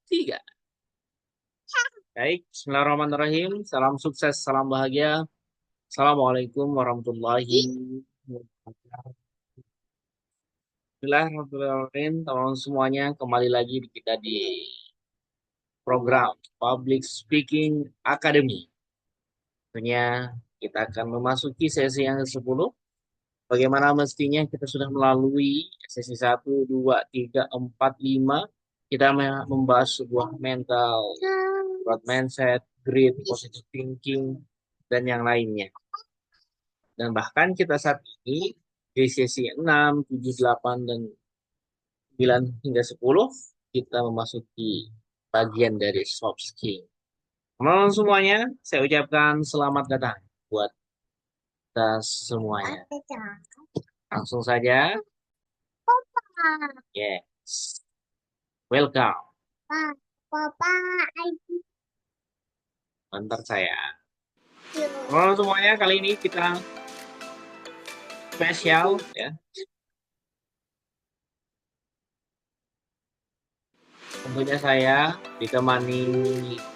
Tiga. Baik, bismillahirrahmanirrahim. Salam sukses, salam bahagia. Assalamualaikum warahmatullahi wabarakatuh. Bismillahirrahmanirrahim. Teman-teman semuanya, kembali lagi kita di program Public Speaking Academy. Tentunya kita akan memasuki sesi yang ke-10. Bagaimana mestinya kita sudah melalui sesi 1, 2, 3, 4, 5. Kita membahas sebuah mental, growth mindset, grit, positive thinking, dan yang lainnya. Dan bahkan kita saat ini di sesi 6, 7, 8, dan 9 hingga 10, kita memasuki bagian dari soft skill. Teman-teman semuanya, saya ucapkan selamat datang buat kita semuanya. Langsung saja. Yes. Welcome. Antar saya. Teman-teman semuanya, kali ini kita spesial ya. Tentunya saya ditemani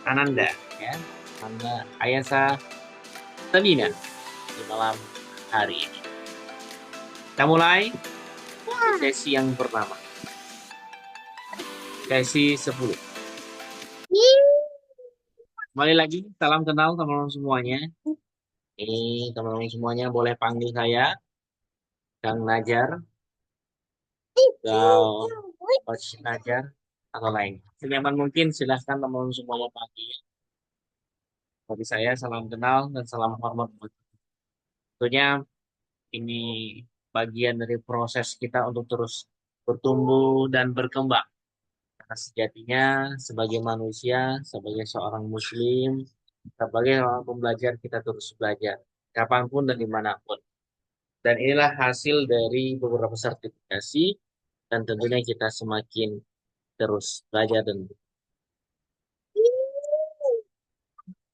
Ananda ya. Ananda Ayasa Sabina di malam hari ini. Kita mulai sesi yang pertama. Sesi 10. Kembali lagi, salam kenal teman-teman semuanya. Ini teman-teman semuanya boleh panggil saya Kang Najar, atau Coach Najar, atau lain. Senyaman mungkin silahkan teman-teman semuanya panggil. Bagi saya salam kenal dan salam hormat. Tentunya ini bagian dari proses kita untuk terus bertumbuh dan berkembang. Karena sejatinya sebagai manusia, sebagai seorang muslim, sebagai seorang pembelajar kita terus belajar. Kapanpun dan dimanapun. Dan inilah hasil dari beberapa sertifikasi dan tentunya kita semakin terus belajar dan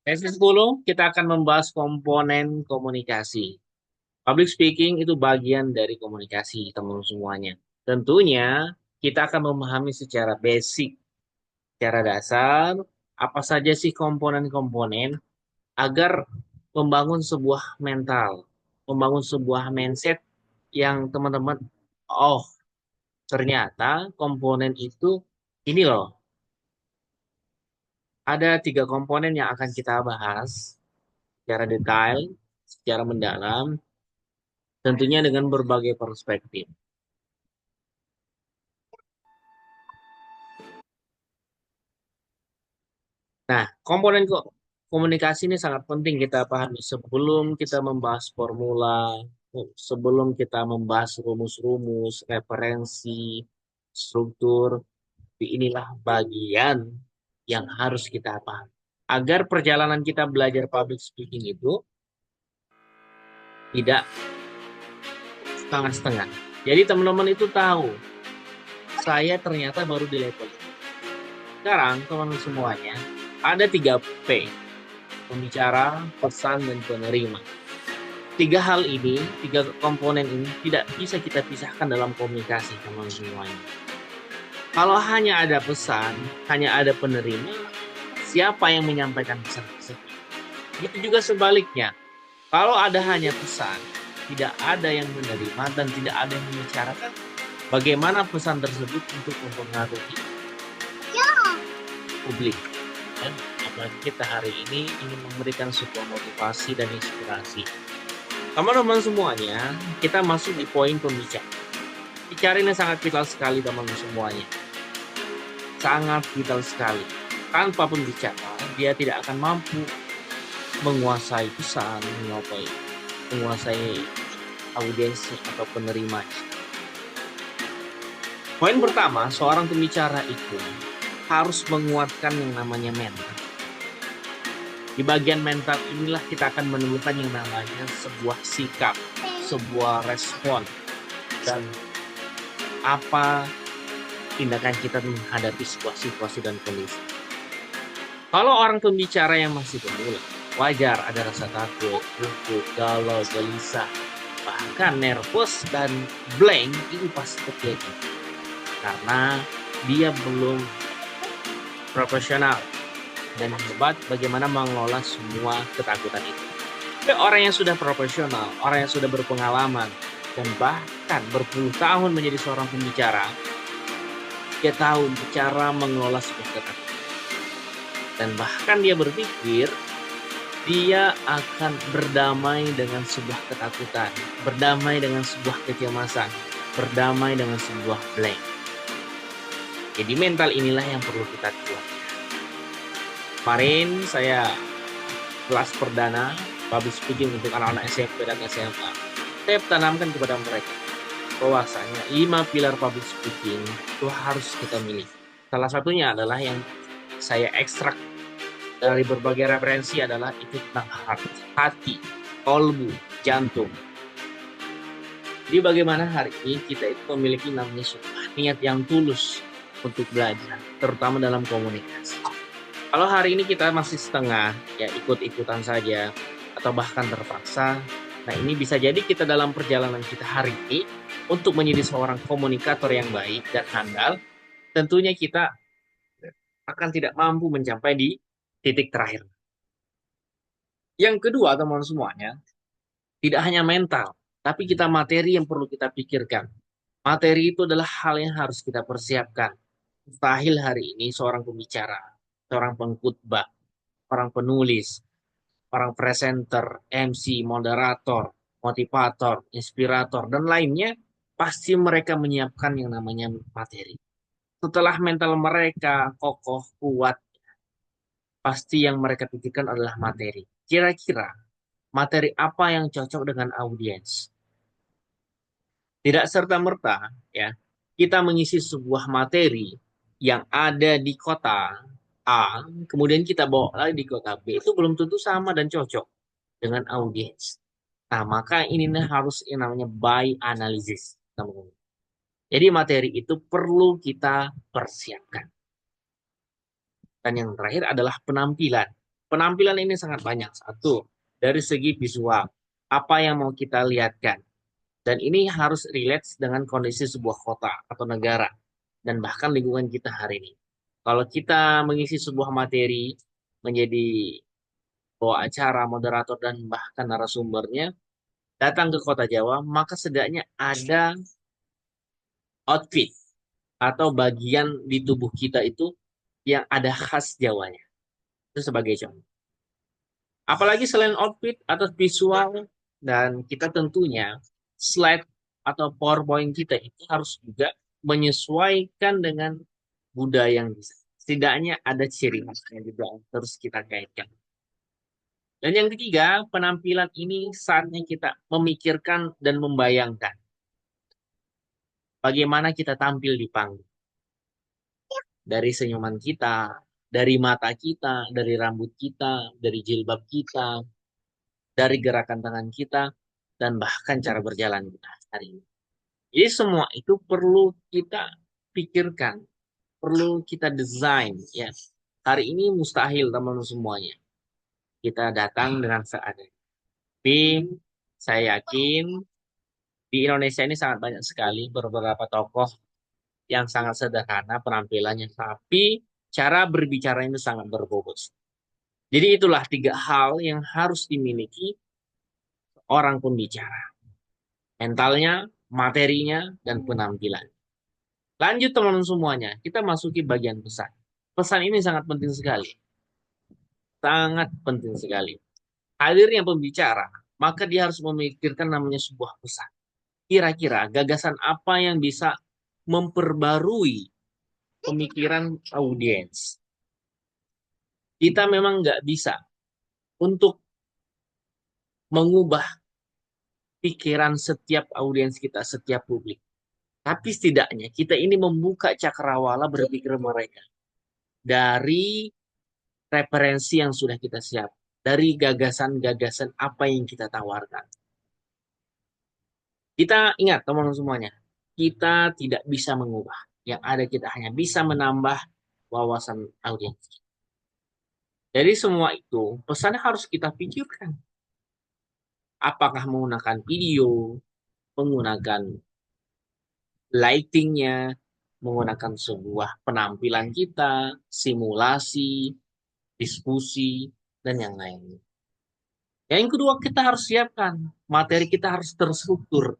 sesi 10 kita akan membahas komponen komunikasi. Public speaking itu bagian dari komunikasi teman-teman semuanya. Tentunya kita akan memahami secara basic, secara dasar, apa saja sih komponen-komponen agar membangun sebuah mental, membangun sebuah mindset yang teman-teman, oh ternyata komponen itu ini loh. Ada 3 komponen yang akan kita bahas secara detail, secara mendalam, tentunya dengan berbagai perspektif. Nah, komponen komunikasi ini sangat penting kita pahami sebelum kita membahas formula, sebelum kita membahas rumus-rumus, referensi, struktur. Inilah bagian yang harus kita pahami. Agar perjalanan kita belajar public speaking itu tidak setengah-setengah. Jadi teman-teman itu tahu, saya ternyata baru di level ini. Sekarang teman-teman semuanya, ada 3P. Pembicara, pesan, dan penerima. 3 hal ini, 3 komponen ini tidak bisa kita pisahkan dalam komunikasi teman-teman semuanya. Kalau hanya ada pesan, hanya ada penerima, siapa yang menyampaikan pesan tersebut? Begitu juga sebaliknya. Kalau ada hanya pesan, tidak ada yang menerima dan tidak ada yang membicarakan, bagaimana pesan tersebut untuk mempengaruhi publik? Dan apalagi kita hari ini ingin memberikan sebuah motivasi dan inspirasi. Teman-teman semuanya, kita masuk di poin pembicara. Bicara ini sangat vital sekali teman-teman semuanya. Sangat vital sekali. Tanpa pembicara, dia tidak akan mampu menguasai pesan, menguasai audiensi atau penerimanya. Poin pertama, seorang pembicara itu harus menguatkan yang namanya mental. Di bagian mental inilah kita akan menemukan yang namanya sebuah sikap, sebuah respon, dan apa tindakan kita menghadapi sebuah situasi dan kondisi. Kalau orang pembicara yang masih pemula, wajar ada rasa takut, gugup, galau, gelisah, bahkan nervous dan blank itu pasti terjadi. Karena dia belum profesional, dan hebat bagaimana mengelola semua ketakutan itu. Tapi orang yang sudah profesional, orang yang sudah berpengalaman, dan bahkan berpuluh tahun menjadi seorang pembicara, dia tahu cara mengelola sebuah ketakutan. Dan bahkan dia berpikir, dia akan berdamai dengan sebuah ketakutan, berdamai dengan sebuah kecemasan, berdamai dengan sebuah blank. Jadi mental inilah yang perlu kita kuat. Kemarin saya kelas perdana public speaking untuk anak-anak SMP dan SMA. Saya tanamkan kepada mereka bahwasanya 5 pilar public speaking itu harus kita miliki. Salah satunya adalah yang saya ekstrak dari berbagai referensi adalah itu tentang hati, kolbu, jantung. Jadi bagaimana hari ini kita itu memiliki namanya sebuah niat yang tulus untuk belajar, terutama dalam komunikasi. Kalau hari ini kita masih setengah, ya ikut-ikutan saja, atau bahkan terpaksa, nah ini bisa jadi kita dalam perjalanan kita hari ini, untuk menjadi seorang komunikator yang baik dan handal, tentunya kita akan tidak mampu mencapai di titik terakhir. Yang kedua, teman-teman semuanya, tidak hanya mental, tapi kita materi yang perlu kita pikirkan. Materi itu adalah hal yang harus kita persiapkan. Mustahil hari ini seorang pembicara, seorang pengkhotbah, orang penulis, orang presenter, MC, moderator, motivator, inspirator, dan lainnya, pasti mereka menyiapkan yang namanya materi. Setelah mental mereka kokoh, kuat, pasti yang mereka pikirkan adalah materi. Kira-kira materi apa yang cocok dengan audiens? Tidak serta-merta, ya, kita mengisi sebuah materi yang ada di kota A, kemudian kita bawa lagi di kota B, itu belum tentu sama dan cocok dengan audiens. Nah, maka ini harus yang namanya by analysis, teman-teman. Jadi materi itu perlu kita persiapkan. Dan yang terakhir adalah penampilan. Penampilan ini sangat banyak. Satu, dari segi visual. Apa yang mau kita lihatkan. Dan ini harus relate dengan kondisi sebuah kota atau negara. Dan bahkan lingkungan kita hari ini. Kalau kita mengisi sebuah materi, menjadi bawa acara, moderator, dan bahkan narasumbernya, datang ke kota Jawa, maka setidaknya ada outfit atau bagian di tubuh kita itu yang ada khas Jawanya. Itu sebagai contoh. Apalagi selain outfit atau visual, dan kita tentunya slide atau PowerPoint kita itu harus juga menyesuaikan dengan budaya yang bisa. Setidaknya ada ciri khasnya juga terus kita kaitkan. Dan yang ketiga, penampilan ini saatnya kita memikirkan dan membayangkan bagaimana kita tampil di panggung. Dari senyuman kita, dari mata kita, dari rambut kita, dari jilbab kita, dari gerakan tangan kita, dan bahkan cara berjalan kita hari ini. Jadi semua itu perlu kita pikirkan, perlu kita desain. Ya, hari ini mustahil teman-teman semuanya. Kita datang dengan seadanya. Tapi saya yakin di Indonesia ini sangat banyak sekali beberapa tokoh yang sangat sederhana penampilannya, tapi cara berbicara itu sangat berbobot. Jadi itulah tiga hal yang harus dimiliki orang pembicara. Mentalnya, materinya, dan penampilan. Lanjut teman-teman semuanya, kita masuki bagian pesan. Pesan ini sangat penting sekali. Sangat penting sekali. Hadirnya pembicara, maka dia harus memikirkan namanya sebuah pesan. Kira-kira gagasan apa yang bisa memperbarui pemikiran audiens. Kita memang nggak bisa untuk mengubah pikiran setiap audiens kita, setiap publik. Tapi setidaknya kita ini membuka cakrawala berpikir mereka dari referensi yang sudah kita siap, dari gagasan-gagasan apa yang kita tawarkan. Kita ingat teman-teman semuanya, kita tidak bisa mengubah. Yang ada kita hanya bisa menambah wawasan audiens. Dari semua itu, pesannya harus kita pikirkan. Apakah menggunakan video, menggunakan lightingnya, menggunakan sebuah penampilan kita, simulasi, diskusi, dan yang lainnya. Yang kedua, kita harus siapkan materi kita harus terstruktur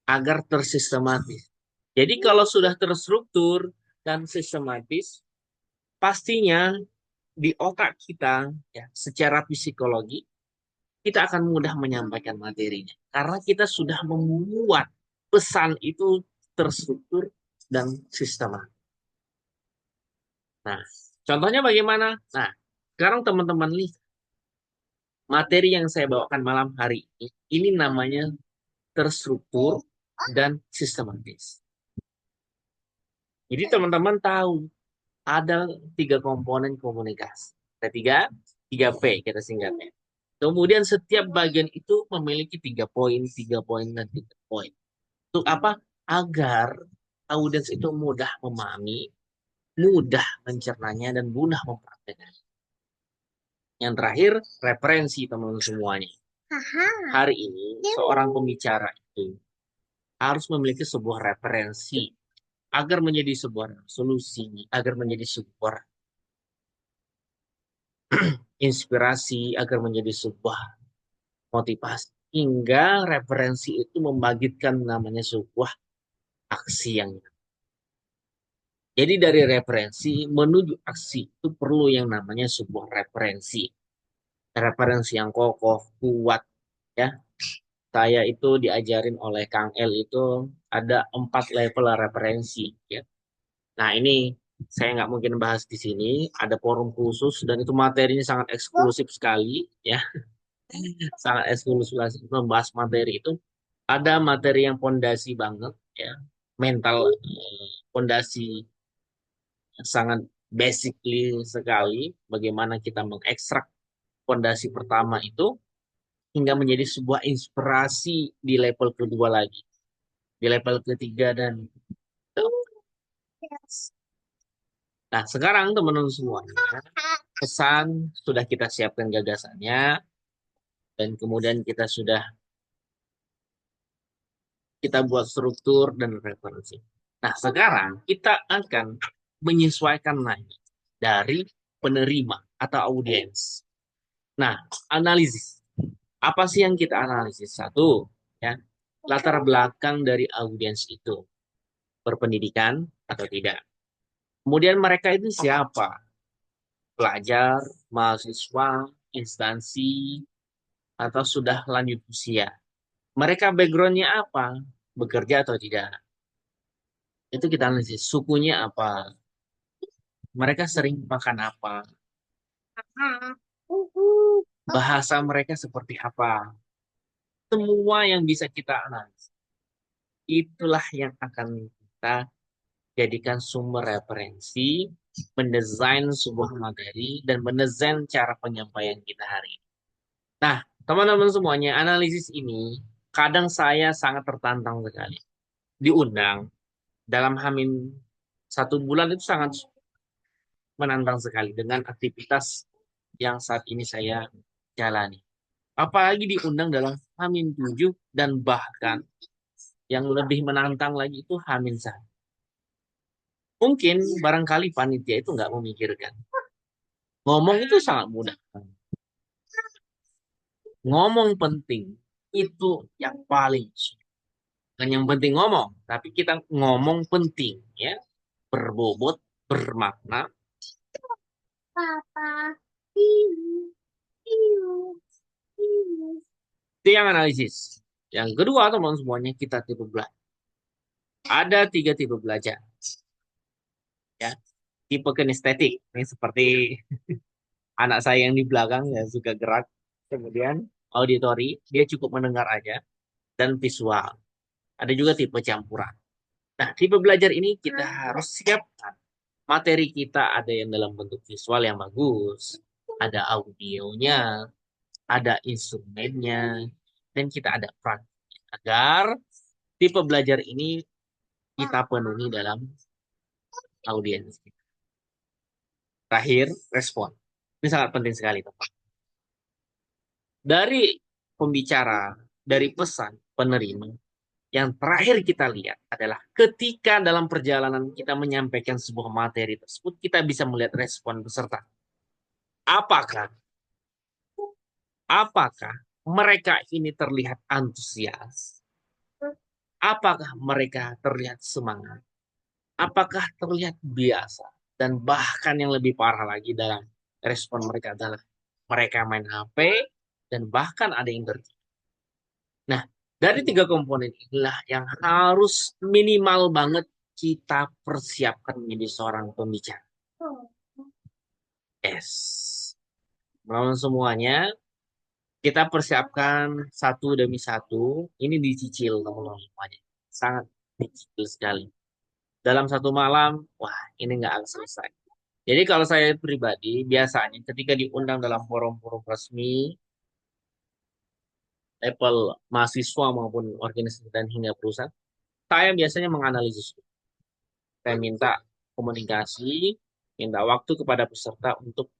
agar tersistematis. Jadi kalau sudah terstruktur dan sistematis, pastinya di otak kita ya secara psikologi kita akan mudah menyampaikan materinya karena kita sudah membuat pesan itu terstruktur dan sistematis. Nah, contohnya bagaimana? Nah, sekarang teman-teman lihat materi yang saya bawakan malam hari ini namanya terstruktur dan sistematis. Jadi teman-teman tahu ada tiga komponen komunikasi. Ada tiga P kita singkatnya. Kemudian setiap bagian itu memiliki tiga poin, dan 3 poin. Untuk apa? Agar audiens itu mudah memahami, mudah mencernanya, dan mudah mempraktekkan. Yang terakhir, referensi teman-teman semuanya. Hari ini, seorang pembicara itu harus memiliki sebuah referensi agar menjadi sebuah solusi, agar menjadi sebuah inspirasi, agar menjadi sebuah motivasi. Hingga referensi itu membangkitkan namanya sebuah aksi yang. Jadi dari referensi menuju aksi itu perlu yang namanya sebuah referensi. Referensi yang kokoh, kuat, ya. Saya itu diajarin oleh Kang El itu ada 4 level referensi, ya. Nah ini saya nggak mungkin bahas di sini. Ada forum khusus dan itu materinya sangat eksklusif sekali, ya. Sangat eksklusif membahas materi itu. Ada materi yang pondasi banget, ya. Mental pondasi sangat basically sekali bagaimana kita mengekstrak fondasi pertama itu hingga menjadi sebuah inspirasi di level kedua lagi, di level ketiga dan nah sekarang teman-teman semuanya pesan sudah kita siapkan gagasannya dan kemudian kita buat struktur dan referensi. Nah sekarang kita akan menyesuaikan lagi dari penerima atau audiens. Nah, analisis. Apa sih yang kita analisis? Satu, ya, latar belakang dari audiens itu. Berpendidikan atau tidak. Kemudian mereka itu siapa? Pelajar, mahasiswa, instansi, atau sudah lanjut usia. Mereka backgroundnya apa? Bekerja atau tidak? Itu kita analisis. Sukunya apa? Mereka sering makan apa? Bahasa mereka seperti apa? Semua yang bisa kita analisis. Itulah yang akan kita jadikan sumber referensi, mendesain sebuah materi, dan mendesain cara penyampaian kita hari ini. Nah, teman-teman semuanya, analisis ini kadang saya sangat tertantang sekali. Diundang dalam Hamin 1 bulan itu sangat menantang sekali dengan aktivitas yang saat ini saya jalani. Apalagi diundang dalam Hamin 7 dan bahkan yang lebih menantang lagi itu Hamin 1. Mungkin barangkali panitia itu nggak memikirkan. Ngomong itu sangat mudah. Ngomong penting itu yang paling sulit. Bukan yang penting ngomong, tapi kita ngomong penting ya, berbobot, bermakna. Papa, iu, iu, iu. Itu yang analisis. Yang kedua teman semuanya kita tipe belajar. Ada 3 tipe belajar. Ya, tipe kinestetik. Ini seperti anak saya yang di belakang ya suka gerak. Kemudian auditori, dia cukup mendengar aja. Dan visual. Ada juga tipe campuran. Nah, tipe belajar ini kita harus siapkan. Materi kita ada yang dalam bentuk visual yang bagus, ada audionya, ada instrumennya, dan kita ada praktik. Agar tipe belajar ini kita penuhi dalam audiens kita. Terakhir, respon. Ini sangat penting sekali, teman. Dari pembicara, dari pesan penerima, yang terakhir kita lihat adalah ketika dalam perjalanan kita menyampaikan sebuah materi tersebut, kita bisa melihat respon peserta. Apakah apakah mereka ini terlihat antusias? Apakah mereka terlihat semangat? Apakah terlihat biasa? Dan bahkan yang lebih parah lagi dalam respon mereka adalah mereka main HP dan bahkan ada yang tertidur. Nah, dari tiga komponen inilah yang harus minimal banget kita persiapkan menjadi seorang pembicara. Yes. Melawan semuanya, kita persiapkan satu demi satu. Ini dicicil teman-teman semuanya. Sangat dicicil sekali. Dalam satu malam, wah ini nggak akan selesai. Jadi kalau saya pribadi, biasanya ketika diundang dalam forum-forum resmi, level mahasiswa maupun organisasi dan hingga perusahaan, saya biasanya menganalisis. Saya minta komunikasi, minta waktu kepada peserta untuk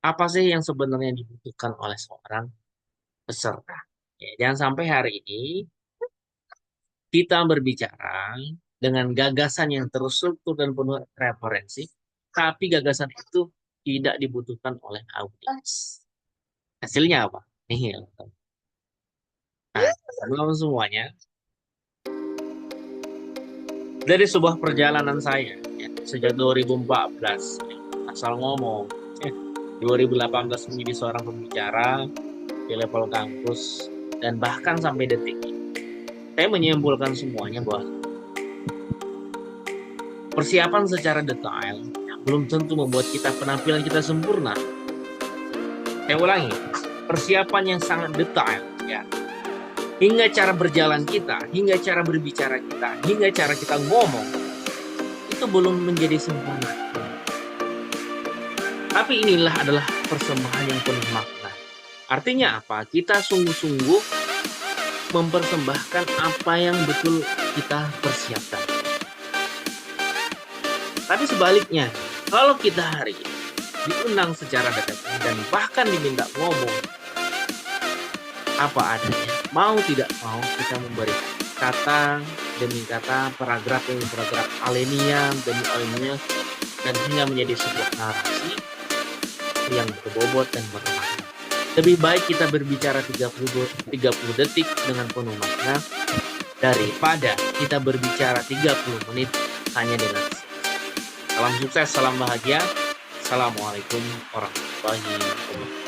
apa sih yang sebenarnya dibutuhkan oleh seorang peserta. Ya, jangan sampai hari ini kita berbicara dengan gagasan yang terstruktur dan penuh referensi, tapi gagasan itu tidak dibutuhkan oleh audiens. Hasilnya apa? Nihil. Nah, sebelum semuanya, dari sebuah perjalanan saya, ya, sejak 2014, asal ngomong, 2018 menjadi seorang pembicara di level kampus, dan bahkan sampai detik ini, saya menyimpulkan semuanya bahwa persiapan secara detail belum tentu membuat penampilan kita sempurna. Saya ulangi, persiapan yang sangat detail, ya, hingga cara berjalan kita, hingga cara berbicara kita, hingga cara kita ngomong, itu belum menjadi sempurna. Tapi inilah adalah persembahan yang penuh makna. Artinya apa? Kita sungguh-sungguh mempersembahkan apa yang betul kita persiapkan. Tapi sebaliknya, kalau kita hari ini diundang secara dadakan dan bahkan diminta ngomong apa adanya, mau tidak mau kita memberi kata demi kata, paragraf demi paragraf, alinea demi alinea, dan hingga menjadi sebuah narasi yang berbobot dan bermakna. Lebih baik kita berbicara 30 detik dengan penuh makna daripada kita berbicara 30 menit hanya dengan salam sukses, salam bahagia. Assalamualaikum warahmatullahi wabarakatuh.